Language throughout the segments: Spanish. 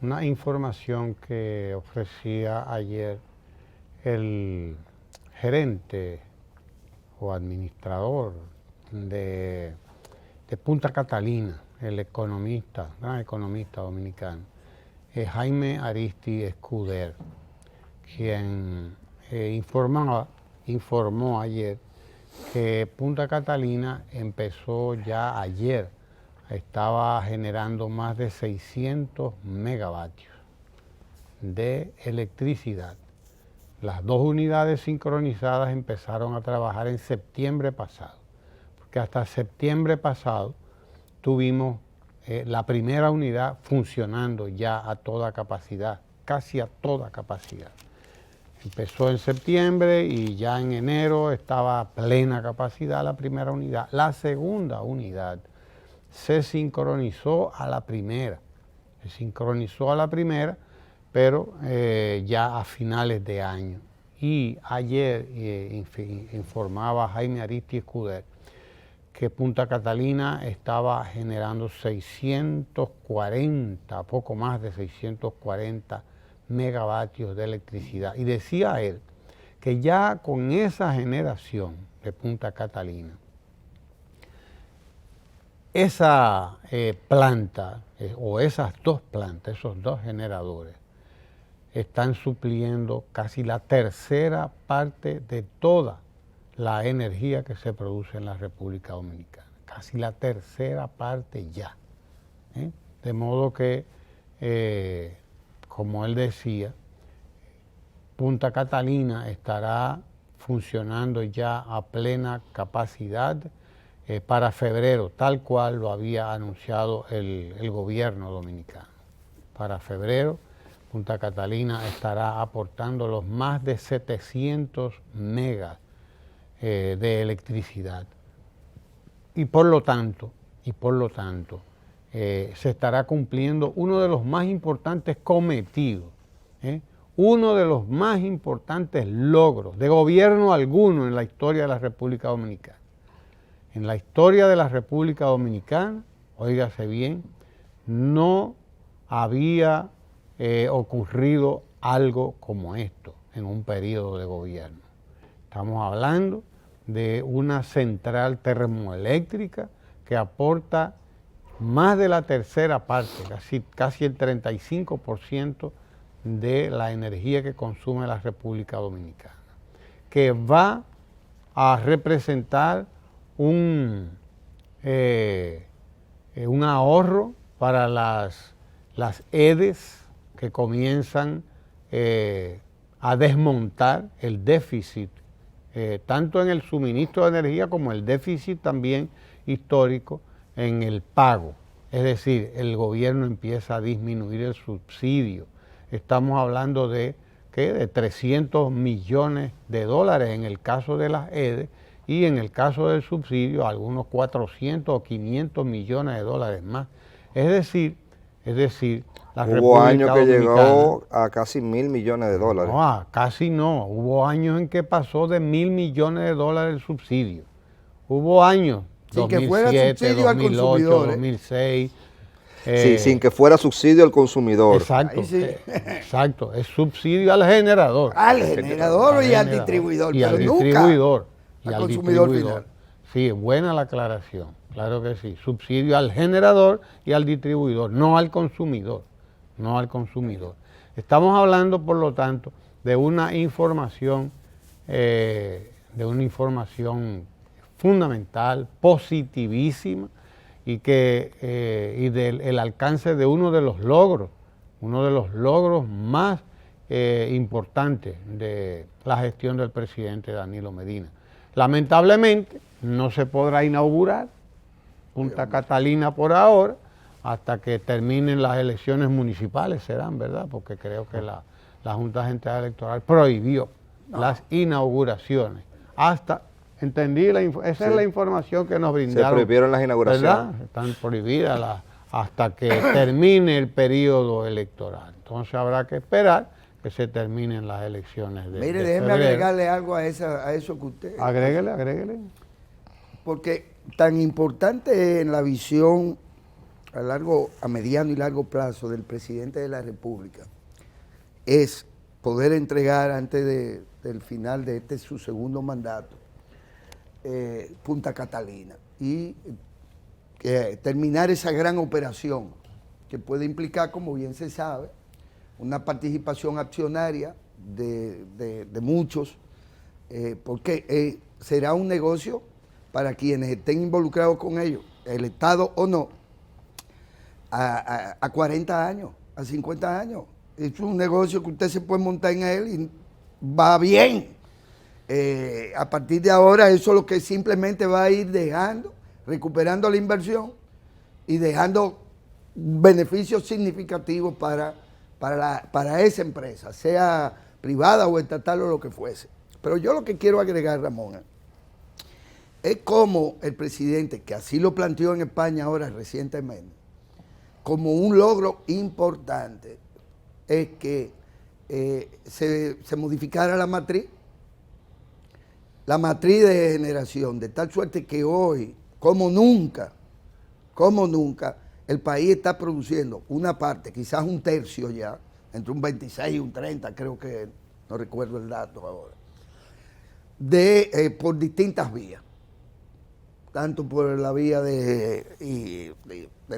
una información que ofrecía ayer el gerente o administrador de Punta Catalina, el economista, gran economista dominicano, Jaime Aristi Escuder, quien informó ayer que Punta Catalina empezó ya ayer, estaba generando más de 600 megavatios de electricidad. Las dos unidades sincronizadas empezaron a trabajar en septiembre pasado, porque hasta septiembre pasado tuvimos la primera unidad funcionando ya a toda capacidad, casi a toda capacidad. Empezó en septiembre y ya en enero estaba a plena capacidad la primera unidad. La segunda unidad se sincronizó a la primera, pero ya a finales de año. Y ayer informaba Jaime Aristi Escuder que Punta Catalina estaba generando 640, poco más de 640 megavatios de electricidad. Y decía él que ya con esa generación de Punta Catalina, esa planta o esas dos plantas, esos dos generadores, están supliendo casi la tercera parte de toda la energía que se produce en la República Dominicana. Casi la tercera parte ya. De modo que, como él decía, Punta Catalina estará funcionando ya a plena capacidad para febrero, tal cual lo había anunciado el gobierno dominicano. Para febrero, Punta Catalina estará aportando los más de 700 megas de electricidad. Y por lo tanto, se estará cumpliendo uno de los más importantes cometidos, uno de los más importantes logros de gobierno alguno en la historia de la República Dominicana. En la historia de la República Dominicana, óigase bien, no había ocurrido algo como esto en un periodo de gobierno. Estamos hablando de una central termoeléctrica que aporta más de la tercera parte, casi el 35% de la energía que consume la República Dominicana, que va a representar un ahorro para las EDES que comienzan a desmontar el déficit, tanto en el suministro de energía como el déficit también histórico en el pago. Es decir, el gobierno empieza a disminuir el subsidio. Estamos hablando de 300 millones de dólares en el caso de las EDES y en el caso del subsidio algunos 400 o 500 millones de dólares más. Es decir, la Hubo República años que Dominicana llegó a casi 1.000 millones de dólares. No, casi no. Hubo años en que pasó de 1.000 millones de dólares el subsidio. Hubo años, sin 2007, que fuera subsidio 2008, al consumidor, 2006. Sí, sin que fuera subsidio al consumidor. Exacto, sí. exacto. Es subsidio al generador. Al generador y al distribuidor, Y pero al nunca distribuidor. al consumidor final. Sí, buena la aclaración. Claro que sí. Subsidio al generador y al distribuidor, no al consumidor. No al consumidor. Estamos hablando, por lo tanto, de una información fundamental, positivísima, y del alcance de uno de los logros más importantes de la gestión del presidente Danilo Medina. Lamentablemente, no se podrá inaugurar Punta Catalina por ahora, hasta que terminen las elecciones municipales, serán, ¿verdad? Porque creo que la Junta Central Electoral prohibió las inauguraciones. Esa es la información que nos brindaron. Se prohibieron las inauguraciones. ¿Verdad? Están prohibidas hasta que termine el periodo electoral. Entonces habrá que esperar que se terminen las elecciones de Mire, de déjeme febrero. agregarle algo a eso que usted... Agréguele. Porque tan importante es en la visión a mediano y largo plazo del presidente de la República es poder entregar antes del final de su segundo mandato Punta Catalina y terminar esa gran operación que puede implicar, como bien se sabe, una participación accionaria de muchos, porque será un negocio para quienes estén involucrados con ello, el Estado o no, a 40 años, a 50 años. Es un negocio que usted se puede montar en él y va bien. A partir de ahora eso es lo que simplemente va a ir dejando, recuperando la inversión y dejando beneficios significativos para esa empresa, sea privada o estatal o lo que fuese. Pero yo lo que quiero agregar, Ramón, es como el presidente, que así lo planteó en España ahora recientemente, como un logro importante, es que se modificara la matriz de generación, de tal suerte que hoy, como nunca, el país está produciendo una parte, quizás un tercio ya, entre un 26 y un 30, creo que, no recuerdo el dato ahora, por distintas vías, tanto por la vía del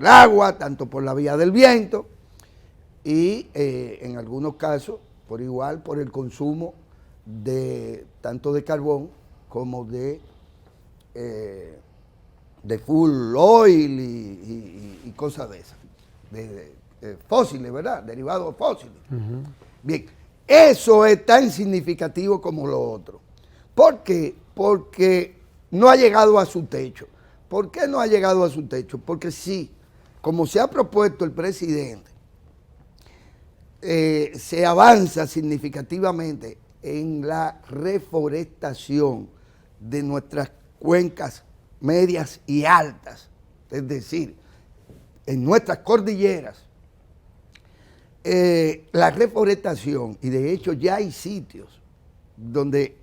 agua, tanto por la vía del viento, y en algunos casos, por igual, por el consumo tanto de carbón como de full oil y cosas de esas, de fósiles, ¿verdad? Derivados fósiles. Uh-huh. Bien, eso es tan significativo como lo otro. ¿Por qué? Porque no ha llegado a su techo. ¿Por qué no ha llegado a su techo? Porque sí, como se ha propuesto el presidente, se avanza significativamente en la reforestación de nuestras cuencas medias y altas, es decir, en nuestras cordilleras, la reforestación, y de hecho ya hay sitios donde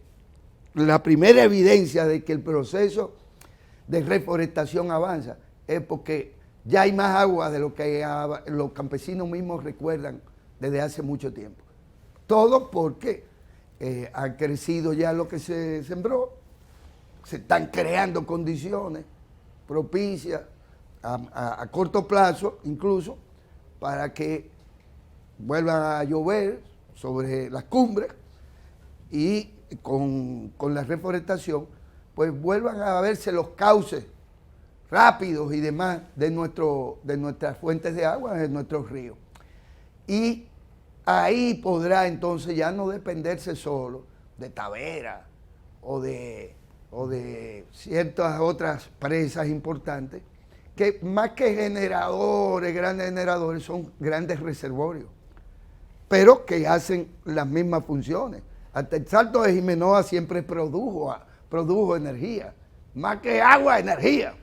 la primera evidencia de que el proceso de reforestación avanza es porque ya hay más agua de lo que los campesinos mismos recuerdan desde hace mucho tiempo. Todo porque ha crecido ya lo que se sembró, se están creando condiciones propicias a corto plazo incluso para que vuelva a llover sobre las cumbres y con la reforestación pues vuelvan a verse los cauces rápidos y demás de nuestras fuentes de agua, de nuestros ríos. Y ahí podrá entonces ya no dependerse solo de Tavera o de ciertas otras presas importantes, que más que generadores, grandes generadores, son grandes reservorios, pero que hacen las mismas funciones. Hasta el Salto de Jimenoa siempre produjo energía, más que agua, energía.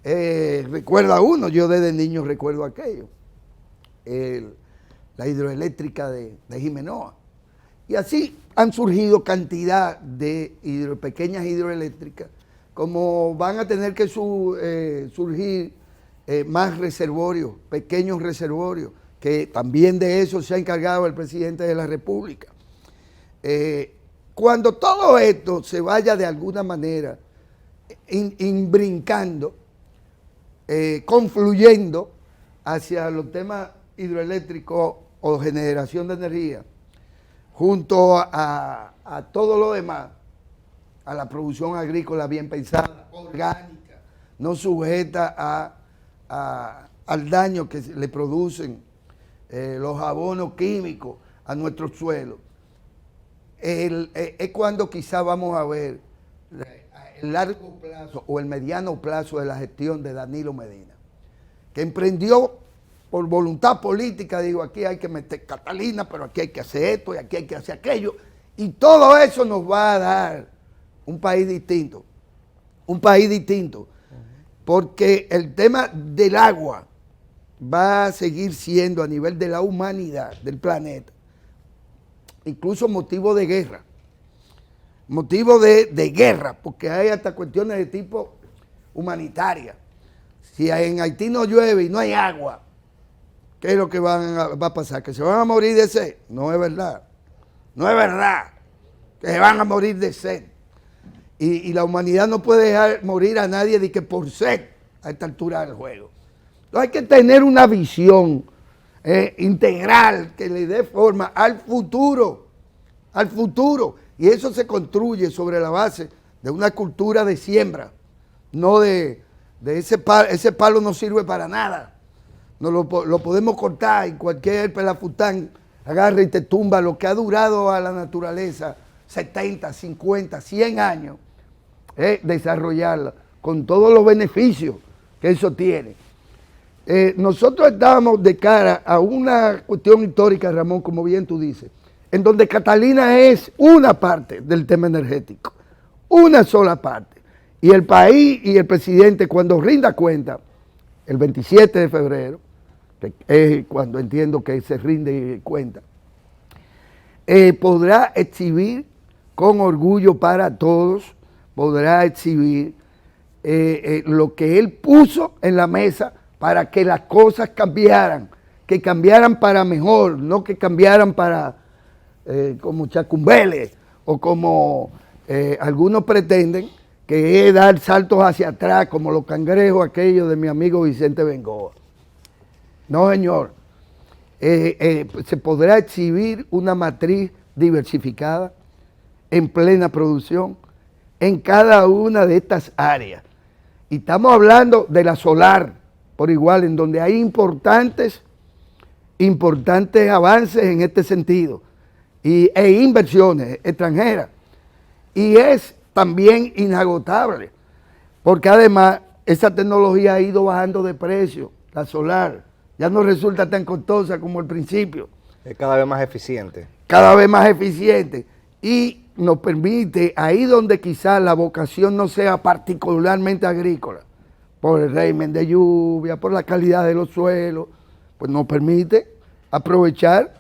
Recuerda uno, yo desde niño recuerdo aquello, la hidroeléctrica de Jimenoa. Y así han surgido cantidad de pequeñas hidroeléctricas, como van a tener que surgir más reservorios, pequeños reservorios, que también de eso se ha encargado el presidente de la República. Cuando todo esto se vaya de alguna manera brincando, confluyendo hacia los temas hidroeléctricos o generación de energía, junto a todo lo demás, a la producción agrícola bien pensada, orgánica, no sujeta al daño que le producen los abonos químicos a nuestro suelo, es cuando quizá vamos a ver el largo plazo o el mediano plazo de la gestión de Danilo Medina, que emprendió por voluntad política, digo, aquí hay que meter Catalina, pero aquí hay que hacer esto y aquí hay que hacer aquello, y todo eso nos va a dar un país distinto, porque el tema del agua va a seguir siendo a nivel de la humanidad, del planeta, incluso motivo de guerra, porque hay hasta cuestiones de tipo humanitaria. Si en Haití no llueve y no hay agua, ¿qué es lo que va a pasar? ¿Que se van a morir de sed? No es verdad. No es verdad que se van a morir de sed. Y la humanidad no puede dejar morir a nadie de que por sed a esta altura del juego. Entonces hay que tener una visión integral que le dé forma al futuro. Al futuro. Y eso se construye sobre la base de una cultura de siembra. No de ese palo no sirve para nada. No lo podemos cortar y cualquier pelafután agarra y te tumba lo que ha durado a la naturaleza 70, 50, 100 años, desarrollarla con todos los beneficios que eso tiene. Nosotros estábamos de cara a una cuestión histórica, Ramón, como bien tú dices, en donde Catalina es una parte del tema energético, una sola parte. Y el país y el presidente, cuando rinda cuenta, el 27 de febrero, que es cuando entiendo que se rinde cuenta, podrá exhibir con orgullo para todos, podrá exhibir lo que él puso en la mesa para que las cosas cambiaran, que cambiaran para mejor, no que cambiaran para como chacumbeles o como algunos pretenden, que es dar saltos hacia atrás como los cangrejos aquellos de mi amigo Vicente Bengoa. No, señor. Se podrá exhibir una matriz diversificada en plena producción en cada una de estas áreas. Y estamos hablando de la solar por igual, en donde hay importantes avances en este sentido e inversiones extranjeras. Y es también inagotable, porque además esa tecnología ha ido bajando de precio, la solar. Ya no resulta tan costosa como al principio. Es cada vez más eficiente. Cada vez más eficiente. Y nos permite, ahí donde quizás la vocación no sea particularmente agrícola, por el régimen de lluvia, por la calidad de los suelos, pues nos permite aprovechar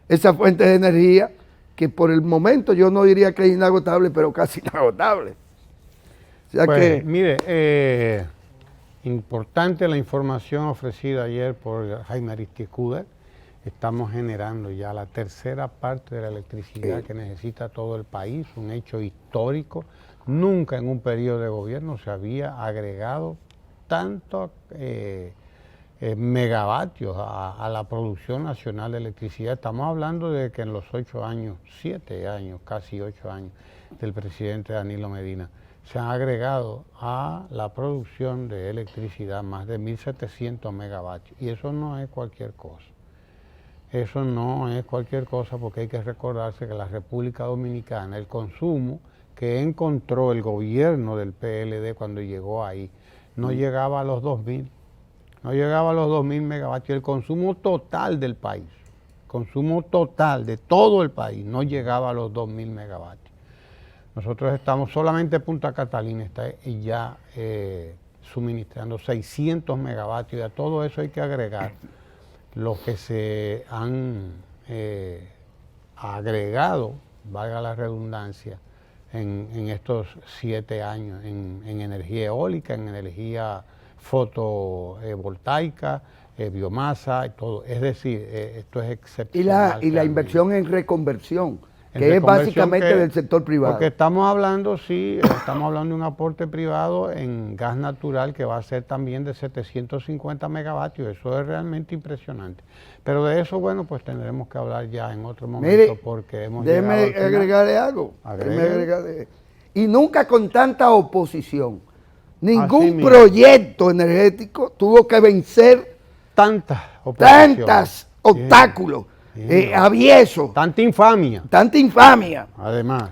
esa fuente de energía que por el momento yo no diría que es inagotable, pero casi inagotable. O sea pues, que... mire, importante la información ofrecida ayer por Jaime Aristizábal. Estamos generando ya la tercera parte de la electricidad que necesita todo el país, un hecho histórico. Nunca en un periodo de gobierno se había agregado tanto megavatios a la producción nacional de electricidad. Estamos hablando de que en los 8 años, 7 años, casi 8 años del presidente Danilo Medina, se han agregado a la producción de electricidad más de 1.700 megavatios. Y eso no es cualquier cosa. Eso no es cualquier cosa, porque hay que recordarse que la República Dominicana, el consumo que encontró el gobierno del PLD cuando llegó ahí, no llegaba a los 2.000. No llegaba a los 2.000 megavatios. El consumo total del país, consumo total de todo el país, no llegaba a los 2.000 megavatios. Nosotros estamos, solamente Punta Catalina está ya suministrando 600 megavatios, y a todo eso hay que agregar los que se han agregado, valga la redundancia, en estos 7 años, en energía eólica, en energía fotovoltaica, biomasa y todo. Es decir, esto es excepcional. Y la inversión en reconversión, que es básicamente del sector privado. Porque estamos hablando, estamos hablando de un aporte privado en gas natural que va a ser también de 750 megavatios. Eso es realmente impresionante. Pero de eso, bueno, pues tendremos que hablar ya en otro momento. Mire, porque hemos déjeme agregarle algo. Y nunca con tanta oposición. Ningún proyecto energético tuvo que vencer tantos obstáculos. Avieso. Tanta infamia. Tanta infamia. Además.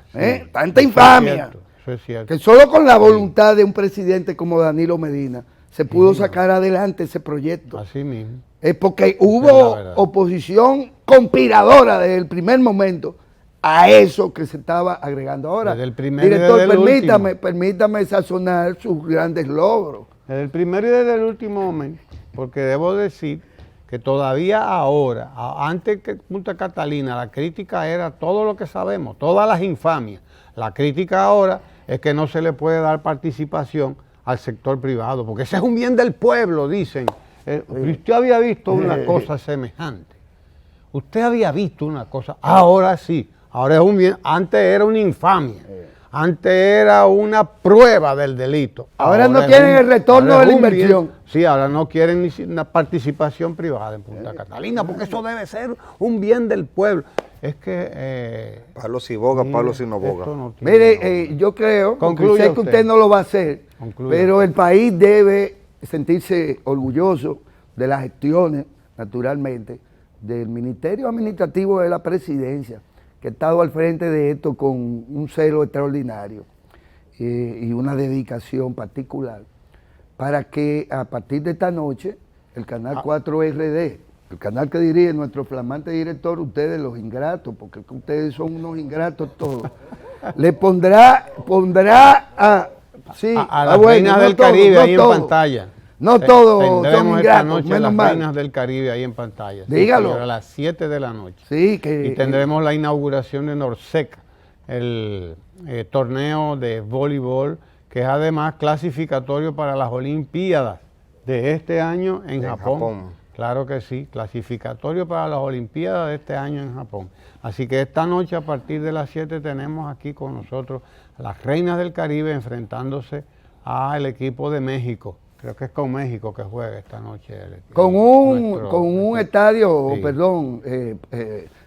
Tanta infamia. Eso es cierto. Que solo con la voluntad de un presidente como Danilo Medina se pudo sacar adelante ese proyecto. Así mismo. Porque hubo oposición conspiradora desde el primer momento a eso que se estaba agregando. Ahora, desde el primero director, permítame sazonar sus grandes logros. Desde el primero y desde el último momento, porque debo decir que todavía ahora, antes que Punta Catalina, la crítica era todo lo que sabemos, todas las infamias. La crítica ahora es que no se le puede dar participación al sector privado, porque ese es un bien del pueblo, dicen. Usted había visto una cosa semejante. Usted había visto una cosa, ahora sí, ahora es un bien, antes era una infamia, antes era una prueba del delito. Ahora no quieren el retorno de la inversión. Bien, sí, ahora no quieren ni una participación privada en Punta Catalina, porque eso debe ser un bien del pueblo. Es que... Pablo si boga, Pablo si no boga. Mire, yo creo, porque sé que usted no lo va a hacer, pero el país debe sentirse orgulloso de las gestiones, naturalmente, del Ministerio Administrativo de la Presidencia, que ha estado al frente de esto con un celo extraordinario y una dedicación particular, para que a partir de esta noche el Canal 4 RD, el canal que dirige nuestro flamante director, ustedes los ingratos, porque ustedes son unos ingratos todos, le pondrá a las reinas del Caribe ahí en pantalla. No todos son ingratos, esta noche menos las mal. Reinas del Caribe ahí en pantalla. Dígalo. Sí, a las 7 de la noche. Sí, y tendremos la inauguración de Norseca, el torneo de voleibol, que es además clasificatorio para las Olimpiadas de este año en Japón. Claro que sí, clasificatorio para las Olimpiadas de este año en Japón. Así que esta noche a partir de las 7 tenemos aquí con nosotros a las Reinas del Caribe enfrentándose al equipo de México. Creo que es con México que juega esta noche. Con un estadio, sí. Perdón,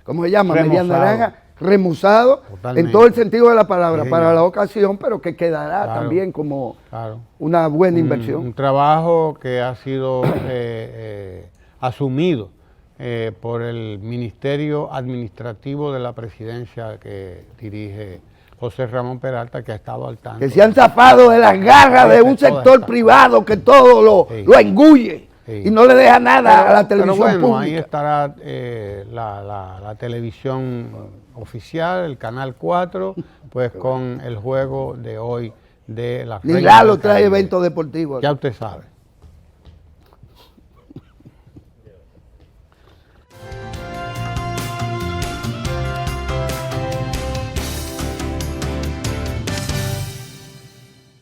¿cómo se llama? Media Naranja, remozado, totalmente, en todo el sentido de la palabra, sí, para la ocasión, pero que quedará también como una buena inversión. Un trabajo que ha sido asumido por el Ministerio Administrativo de la Presidencia que dirige José Ramón Peralta, que ha estado al tanto. Que se han zafado de las garras de un sector privado que todo lo engulle y no le deja nada a la televisión pública. Ahí estará la televisión oficial, el Canal 4, pues con el juego de hoy de la Ni Lalo trae eventos deportivos. Ya usted sabe.